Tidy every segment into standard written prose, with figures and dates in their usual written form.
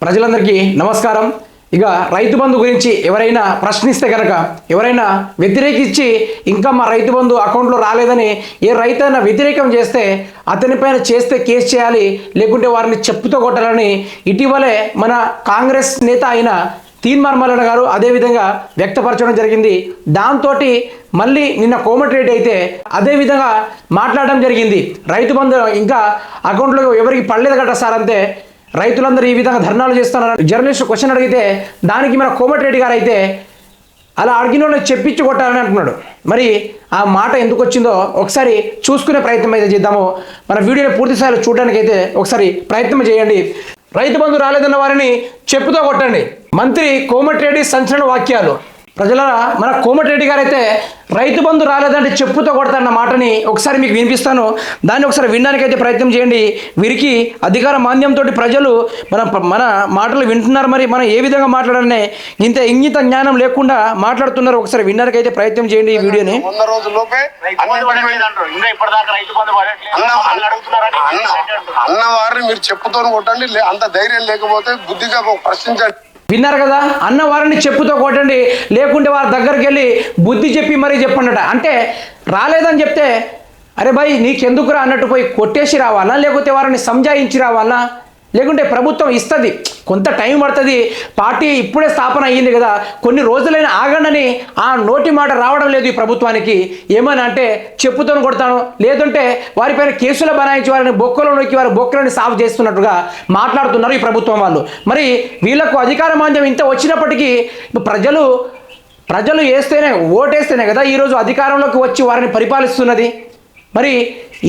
ప్రజలందరికీ నమస్కారం. ఇక రైతు బంధు గురించి ఎవరైనా ప్రశ్నిస్తే కనుక, ఎవరైనా వ్యతిరేకించి ఇంకా మా రైతు బంధు అకౌంట్లో రాలేదని ఏ రైతైనా వ్యతిరేకం చేస్తే అతనిపైన చేస్తే కేసు చేయాలి, లేకుంటే వారిని చెప్పుతో కొట్టాలని ఇటీవలే మన కాంగ్రెస్ నేత అయిన తీన్మార్ మల్లన్న గారు అదేవిధంగా వ్యక్తపరచడం జరిగింది. దాంతో మళ్ళీ నిన్న కోమటిరెడ్డి అయితే అదేవిధంగా మాట్లాడడం జరిగింది. రైతు బంధు ఇంకా అకౌంట్లో ఎవరికి పడలేదు కదా సార్, అంతే రైతులందరూ ఈ విధంగా ధర్నాలు చేస్తున్నారు. జర్నలిస్ట్ క్వశ్చన్ అడిగితే దానికి మన కోమటిరెడ్డి గారు అయితే అలా అడిగిన వాళ్ళని చెప్పించి కొట్టాలని అంటున్నాడు. మరి ఆ మాట ఎందుకు వచ్చిందో ఒకసారి చూసుకునే ప్రయత్నం అయితే చేద్దాము. మన వీడియోని పూర్తి స్థాయిలో చూడడానికి అయితే ఒకసారి ప్రయత్నం చేయండి. రైతు బంధు రాలేదన్న వారిని చెప్పుతో కొట్టండి. మంత్రి కోమటిరెడ్డి సంచలన వాక్యాలు. ప్రజలారా, మన కోమటిరెడ్డి గారు అయితే రైతు బంధు రాలేదంటే చెప్పుతో కొడతారన్న మాటని ఒకసారి మీకు వినిపిస్తాను. దాన్ని ఒకసారి వినడానికైతే ప్రయత్నం చేయండి. వీరికి అధికార మాంద్యంతో ప్రజలు మన మాటలు వింటున్నారు. మరి మనం ఏ విధంగా మాట్లాడాలనే ఇంగిత జ్ఞానం లేకుండా మాట్లాడుతున్నారు. ఒకసారి వినడానికైతే ప్రయత్నం చేయండి ఈ వీడియోని. అన్నవారిని మీరు చెప్పుతో కొట్టండి, అంత ధైర్యం లేకపోతే బుద్ధిగా ప్రశ్నించండి. విన్నారు కదా, అన్న వారిని చెప్పుతో కొట్టండి, లేకుంటే వారి దగ్గరికి వెళ్ళి బుద్ధి చెప్పి మరీ చెప్పండట. అంటే రాలేదని చెప్తే అరే భాయ్ నీకెందుకురా అన్నట్టు పోయి కొట్టేసి రావాలా, లేకపోతే వారిని సంజాయించి రావాలా, లేకుంటే ప్రభుత్వం ఇస్తుంది, కొంత టైం పడుతుంది, పార్టీ ఇప్పుడే స్థాపన అయ్యింది కదా, కొన్ని రోజులైనా ఆగండని ఆ నోటి మాట రావడం లేదు ఈ ప్రభుత్వానికి. ఏమని అంటే చెప్పుతో కొడతాను, లేదంటే వారిపైన కేసులు బనాయించి వారిని బొక్కలో నొక్కి వారి బొక్కలని సాఫ్ చేస్తున్నట్టుగా మాట్లాడుతున్నారు ఈ ప్రభుత్వం వాళ్ళు. మరి వీళ్ళకు అధికార మాంద్యం ఇంత వచ్చినప్పటికీ ప్రజలు ఓటేస్తేనే కదా ఈరోజు అధికారంలోకి వచ్చి వారిని పరిపాలిస్తున్నది. మరి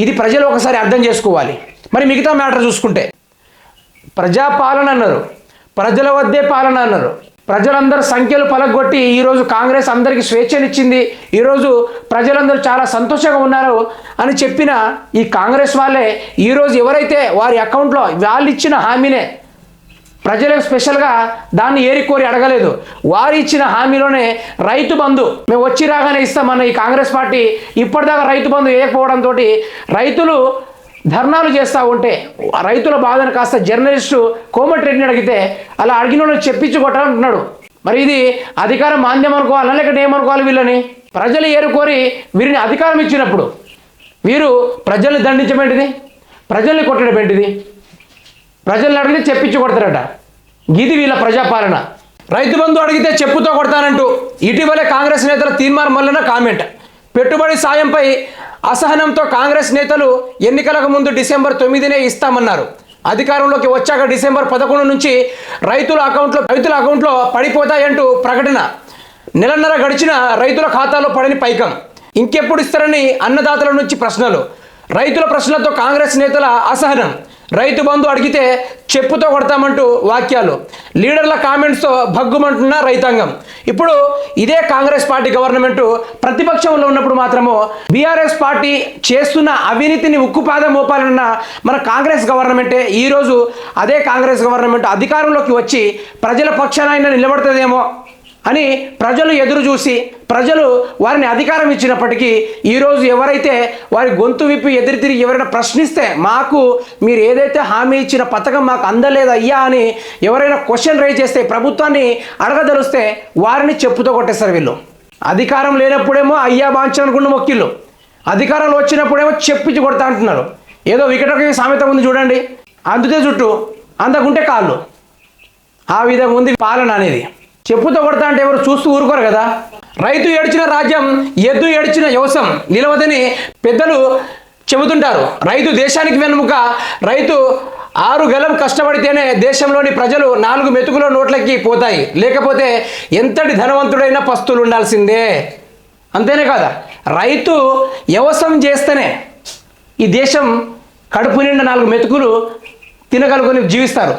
ఇది ప్రజలు ఒకసారి అర్థం చేసుకోవాలి. మరి మిగతా మ్యాటర్ చూసుకుంటే ప్రజాపాలన అన్నారు, ప్రజల వద్దే పాలన అన్నారు. ప్రజలందరూ సంఖ్యలు పలగొట్టి ఈరోజు కాంగ్రెస్ అందరికీ స్వేచ్ఛనిచ్చింది, ఈరోజు ప్రజలందరూ చాలా సంతోషంగా ఉన్నారు అని చెప్పిన ఈ కాంగ్రెస్ వాళ్ళే ఈరోజు ఎవరైతే వారి అకౌంట్లో వాళ్ళు ఇచ్చిన హామీనే, ప్రజలకు స్పెషల్గా దాన్ని ఏరికోరి అడగలేదు, వారు ఇచ్చిన హామీలోనే రైతు బంధు మేము వచ్చి రాగానే ఇస్తామన్న ఈ కాంగ్రెస్ పార్టీ ఇప్పటిదాకా రైతు బంధు వేయకపోవడంతో రైతులు ధర్నాలు చేస్తూ ఉంటే రైతుల బాధను కాస్త జర్నలిస్టు కోమటిరెడ్డిని అడిగితే అలా అడిగిన వాళ్ళు చెప్పించి కొట్టాలంటున్నాడు. మరి ఇది అధికారం మాంద్యం అనుకోవాలా, లేకపోతే ఏమనుకోవాలి? వీళ్ళని ప్రజలు ఏరుకోరి వీరిని అధికారం ఇచ్చినప్పుడు వీరు ప్రజల్ని దండించబెంటిది, ప్రజల్ని కొట్టడబెంటిది, ప్రజల్ని అడిగితే చెప్పించి కొడతారట. ఇది వీళ్ళ ప్రజాపాలన. రైతు బంధు అడిగితే చెప్పుతో కొడతానంటూ ఇటీవలే కాంగ్రెస్ నేతల తీన్మార్ మల్లన్న కామెంట్. పెట్టుబడి సాయంపై అసహనంతో కాంగ్రెస్ నేతలు ఎన్నికలకు ముందు డిసెంబర్ 9నే ఇస్తామన్నారు. అధికారంలోకి వచ్చాక డిసెంబర్ 11 నుంచి రైతుల అకౌంట్లో పడిపోతాయంటూ ప్రకటన. నెలన్నర గడిచిన రైతుల ఖాతాలో పడని పైకం. ఇంకెప్పుడు ఇస్తారని అన్నదాతల నుంచి ప్రశ్నలు. రైతుల ప్రశ్నలతో కాంగ్రెస్ నేతల అసహనం. రైతు బంధు అడిగితే చెప్పుతో కొడతామంటూ వాక్యాలు. లీడర్ల కామెంట్స్తో భగ్గుమంటున్న రైతాంగం. ఇప్పుడు ఇదే కాంగ్రెస్ పార్టీ గవర్నమెంటు ప్రతిపక్షంలో ఉన్నప్పుడు మాత్రము బీఆర్ఎస్ పార్టీ చేస్తున్న అవినీతిని ఉక్కుపాదం మోపాలన్న మన కాంగ్రెస్ గవర్నమెంటే ఈరోజు అదే కాంగ్రెస్ గవర్నమెంట్ అధికారంలోకి వచ్చి ప్రజల పక్షాన నిలబడుతుందేమో అని ప్రజలు ఎదురు చూసి ప్రజలు వారిని అధికారం ఇచ్చినప్పటికీ ఈరోజు ఎవరైతే వారి గొంతు విప్పి ఎదురు తిరిగి ఎవరైనా ప్రశ్నిస్తే మాకు మీరు ఏదైతే హామీ ఇచ్చిన పథకం మాకు అందలేదు అయ్యా అని ఎవరైనా క్వశ్చన్ రైజ్ చేస్తే, ప్రభుత్వాన్ని అడగదలుస్తే వారిని చెప్పుతో కొట్టేస్తారు వీళ్ళు. అధికారం లేనప్పుడేమో అయ్యా బాంచ అనుకున్న మొక్కిళ్ళు, అధికారంలో వచ్చినప్పుడేమో చెప్పించి కొడతా అంటున్నారు. ఏదో వికటకి సామెత ఉంది చూడండి, అందుతే చుట్టూ అందకుంటే కాళ్ళు, ఆ విధంగా ఉంది పాలన అనేది. చెప్పుతో కొడతా అంటే ఎవరు చూస్తూ ఊరుకోరు కదా. రైతు ఏడ్చిన రాజ్యం, ఎద్దు ఏడ్చిన వ్యవసాయం నిలవదని పెద్దలు చెబుతుంటారు. రైతు దేశానికి వెన్నుముక. రైతు 6 గలం కష్టపడితేనే దేశంలోని ప్రజలు 4 మెతుకుల నోట్లకి పోతాయి, లేకపోతే ఎంతటి ధనవంతుడైనా పస్తులు ఉండాల్సిందే. అంతేనే కాదా, రైతు వ్యవసాయం చేస్తేనే ఈ దేశం కడుపు నిండా 4 మెతుకులు తినగలుగుని జీవిస్తారు,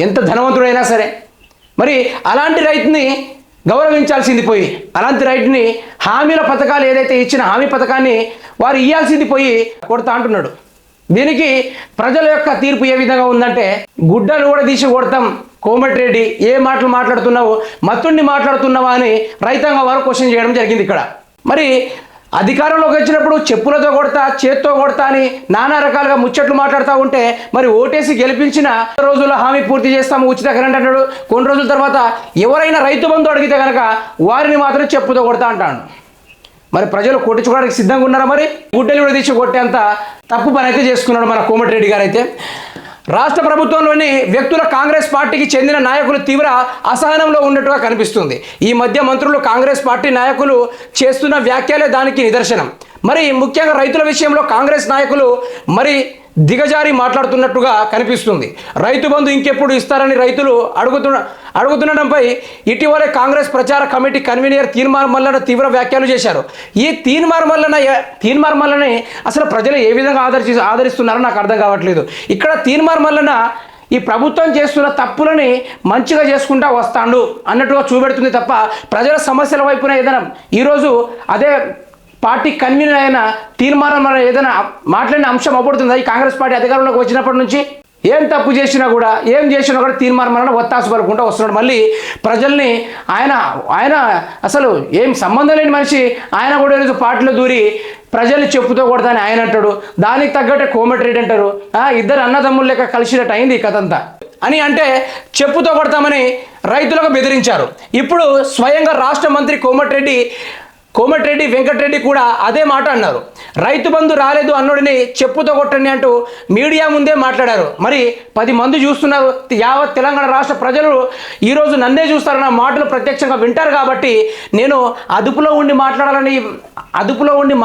ఎంత ధనవంతుడైనా సరే. మరి అలాంటి రైతుని గౌరవించాల్సింది పోయి, అలాంటి రైతుని హామీల పథకాలు ఏదైతే ఇచ్చిన హామీ పథకాన్ని వారు ఇవ్వాల్సింది పోయి కొడతా అంటున్నాడు. దీనికి ప్రజల యొక్క తీర్పు ఏ విధంగా ఉందంటే, గుడ్డలు కూడా తీసి కొడతాం కోమటిరెడ్డి, ఏ మాటలు మాట్లాడుతున్నావు, మత్తుణ్ణి మాట్లాడుతున్నావా అని రైతాంగం వారు క్వశ్చన్ చేయడం జరిగింది ఇక్కడ. మరి అధికారంలోకి వచ్చినప్పుడు చెప్పులతో కొడతా చేత్తో కొడతా అని నానా రకాలుగా ముచ్చట్లు మాట్లాడుతూ ఉంటే మరి ఓటేసి గెలిపించిన రోజుల్లో హామీ పూర్తి చేస్తాము ఉచిత కరెంట్ అంటాడు. కొన్ని రోజుల తర్వాత ఎవరైనా రైతు బంధు అడిగితే కనుక వారిని మాత్రం చెప్పుతో కొడతా అంటాడు. మరి ప్రజలు కొట్టించుకోవడానికి సిద్ధంగా ఉన్నారా? మరి గుడ్డలు కూడా తీసి కొట్టేంత తప్పు పని అయితే చేసుకున్నాడు మన కోమటిరెడ్డి గారు. అయితే రాష్ట్ర ప్రభుత్వంలోని వ్యక్తుల కాంగ్రెస్ పార్టీకి చెందిన నాయకులు తీవ్ర అసహనంలో ఉన్నట్టుగా కనిపిస్తుంది. ఈ మధ్య మంత్రులు కాంగ్రెస్ పార్టీ నాయకులు చేస్తున్న వ్యాఖ్యలే దానికి నిదర్శనం. మరి ముఖ్యంగా రైతుల విషయంలో కాంగ్రెస్ నాయకులు మరి దిగజారి మాట్లాడుతున్నట్టుగా కనిపిస్తుంది. రైతు బంధు ఇంకెప్పుడు ఇస్తారని రైతులు అడుగుతుండడంపై ఇటీవలే కాంగ్రెస్ ప్రచార కమిటీ కన్వీనర్ తీన్మార్ మల్లన్న తీవ్ర వ్యాఖ్యలు చేశారు. ఈ తీన్మార్ మల్లన్నని అసలు ప్రజలు ఏ విధంగా ఆదరిస్తున్నారో నాకు అర్థం కావట్లేదు. ఇక్కడ తీన్మార్ మల్లన్న ఈ ప్రభుత్వం చేస్తున్న తప్పులని మంచిగా చేసుకుంటా వస్తాడు అన్నట్టుగా చూపెడుతుంది తప్ప ప్రజల సమస్యల వైపున ఏదైనా ఈరోజు అదే పార్టీ కన్వీనర్ అయిన తీర్మానం ఏదైనా మాట్లాడిన అంశం అవ్వబడుతుందా? ఈ కాంగ్రెస్ పార్టీ అధికారంలోకి వచ్చినప్పటి నుంచి ఏం తప్పు చేసినా కూడా తీర్మానం ఒత్తాసు పలుకుంటూ వస్తున్నాడు. మళ్ళీ ప్రజల్ని ఆయన అసలు ఏం సంబంధం లేని మనిషి ఆయన కూడా ఈరోజు పార్టీలో దూరి ప్రజల్ని చెప్పుతో కొడతాని ఆయన అంటాడు. దానికి తగ్గట్టే కోమటిరెడ్డి అంటారు. ఇద్దరు అన్నదమ్ములు లెక్క కలిసినట్టు అయింది ఈ కథ అంతా అని అంటే చెప్పుతో కొడతామని రైతులకు బెదిరించారు. ఇప్పుడు స్వయంగా రాష్ట్ర మంత్రి కోమటిరెడ్డి వెంకటరెడ్డి కూడా అదే మాట అన్నారు. రైతు బంధు రాలేదు అన్నోడిని చెప్పుతో కొట్టండి అంటూ మీడియా ముందే మాట్లాడారు. మరి 10 మంది చూస్తున్నారు. యావత్ తెలంగాణ రాష్ట్ర ప్రజలు ఈరోజు నన్నే చూస్తారన్న మాటలు ప్రత్యక్షంగా వింటారు. కాబట్టి నేను అదుపులో ఉండి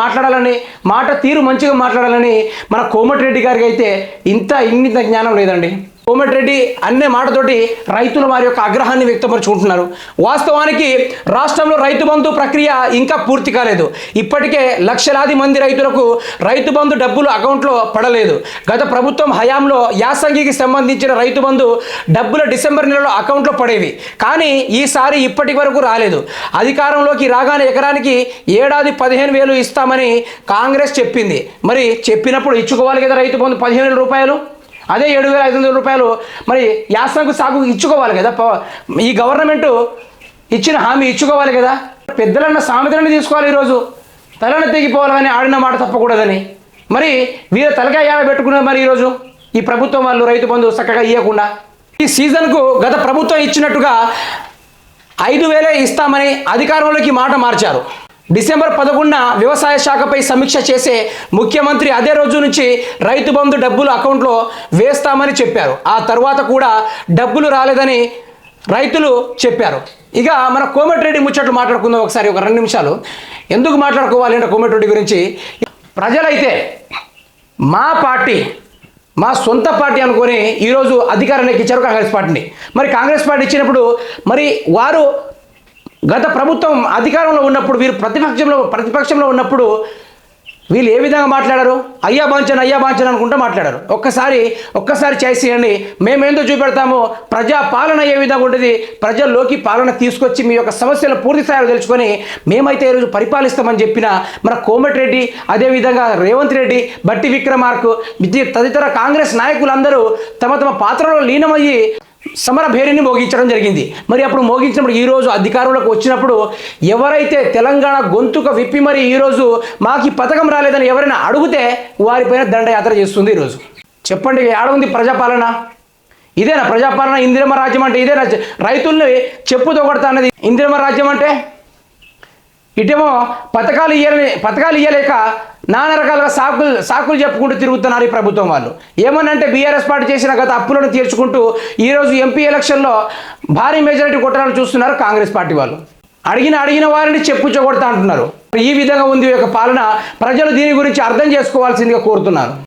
మాట్లాడాలని మాట తీరు మంచిగా మాట్లాడాలని మన కోమటిరెడ్డి గారికి అయితే ఇంత జ్ఞానం లేదండి. కోమటిరెడ్డి అనే మాటతోటి రైతులు వారి యొక్క ఆగ్రహాన్ని వ్యక్తపరుచుకుంటున్నారు. వాస్తవానికి రాష్ట్రంలో రైతు బంధు ప్రక్రియ ఇంకా పూర్తి కాలేదు. ఇప్పటికే లక్షలాది మంది రైతులకు రైతు బంధు డబ్బులు అకౌంట్లో పడలేదు. గత ప్రభుత్వం హయాంలో యాసంగికి సంబంధించిన రైతు బంధు డబ్బులు డిసెంబర్ నెలలో అకౌంట్లో పడేవి. కానీ ఈసారి ఇప్పటి వరకు రాలేదు. అధికారంలోకి రాగానే ఎకరానికి ఏడాది 15,000 ఇస్తామని కాంగ్రెస్ చెప్పింది. మరి చెప్పినప్పుడు ఇచ్చుకోవాలి కదా రైతు బంధు 15,000 రూపాయలు. అదే 7,500 రూపాయలు మరి యాసంగు సాగు ఇచ్చుకోవాలి కదా. ఈ గవర్నమెంట్ ఇచ్చిన హామీ ఇచ్చుకోవాలి కదా. పెద్దలన్న సామెతలను తీసుకోవాలి. ఈరోజు తలన తెగిపోవాలని ఆడిన మాట తప్పకూడదని మరి వీరు తలకాయ పెట్టుకున్నారు. మరి ఈరోజు ఈ ప్రభుత్వం వాళ్ళు రైతు బంధు చక్కగా ఇవ్వకుండా ఈ సీజన్కు గత ప్రభుత్వం ఇచ్చినట్టుగా 5,000 ఇస్తామని అధికారంలోకి మాట మార్చారు. డిసెంబర్ 11న వ్యవసాయ శాఖపై సమీక్ష చేసే ముఖ్యమంత్రి అదే రోజు నుంచి రైతు బంధు డబ్బులు అకౌంట్లో వేస్తామని చెప్పారు. ఆ తర్వాత కూడా డబ్బులు రాలేదని రైతులు చెప్పారు. ఇక మన కోమటిరెడ్డి ముచ్చట్లు మాట్లాడుకుందాం ఒకసారి ఒక 2 నిమిషాలు. ఎందుకు మాట్లాడుకోవాలి అంటే కోమటిరెడ్డి గురించి ప్రజలైతే మా సొంత పార్టీ అనుకొని ఈరోజు అధికారానికి ఇచ్చారు కాంగ్రెస్ పార్టీని. మరి కాంగ్రెస్ పార్టీ ఇచ్చినప్పుడు మరి వారు గత ప్రభుత్వం అధికారంలో ఉన్నప్పుడు వీరు ప్రతిపక్షంలో ఉన్నప్పుడు వీళ్ళు ఏ విధంగా మాట్లాడారు? అయ్యా బాంచన్ అనుకుంటూ మాట్లాడారు. ఒక్కసారి చేసేయండి, మేమేందో చూపెడతాము, ప్రజాపాలన ఏ విధంగా ఉంటుంది, ప్రజల్లోకి పాలన తీసుకొచ్చి మీ యొక్క సమస్యలు పూర్తి స్థాయిలో తెలుసుకొని మేమైతే ఈరోజు పరిపాలిస్తామని చెప్పిన మన కోమటిరెడ్డి, అదేవిధంగా రేవంత్ రెడ్డి, బట్టి విక్రమార్క తదితర కాంగ్రెస్ నాయకులందరూ తమ పాత్రలో లీనమయ్యి సమర భేరిని మోగించడం జరిగింది. మరి అప్పుడు మోగించినప్పుడు ఈరోజు అధికారంలోకి వచ్చినప్పుడు ఎవరైతే తెలంగాణ గొంతుక విప్పి మరి ఈరోజు మాకు ఈ పథకం రాలేదని ఎవరైనా అడిగితే వారిపైన దండయాత్ర చేస్తుంది. ఈరోజు చెప్పండి, ఏడ ఉంది ప్రజాపాలన? ఇదేనా ప్రజాపాలన? ఇందిరమ్మ రాజ్యం అంటే ఇదేనా? రైతుల్ని చెప్పుతో కొడతా అన్నది ఇందిరమ్మ రాజ్యం అంటే? ఇటేమో పథకాలు ఇయ్యలేక నానా రకాలుగా సాకులు చెప్పుకుంటూ తిరుగుతున్నారు ఈ ప్రభుత్వం వాళ్ళు. ఏమనంటే బీఆర్ఎస్ పార్టీ చేసిన గత అప్పులను తీర్చుకుంటూ ఈరోజు ఎంపీ ఎలక్షన్లో భారీ మెజారిటీ కొట్టాలని చూస్తున్నారు కాంగ్రెస్ పార్టీ వాళ్ళు. అడిగిన వారిని చెప్పుచొకొడతా అంటున్నారు. ఈ విధంగా ఉంది ఈ యొక్క పాలన. ప్రజలు దీని గురించి అర్థం చేసుకోవాల్సిందిగా కోరుతున్నారు.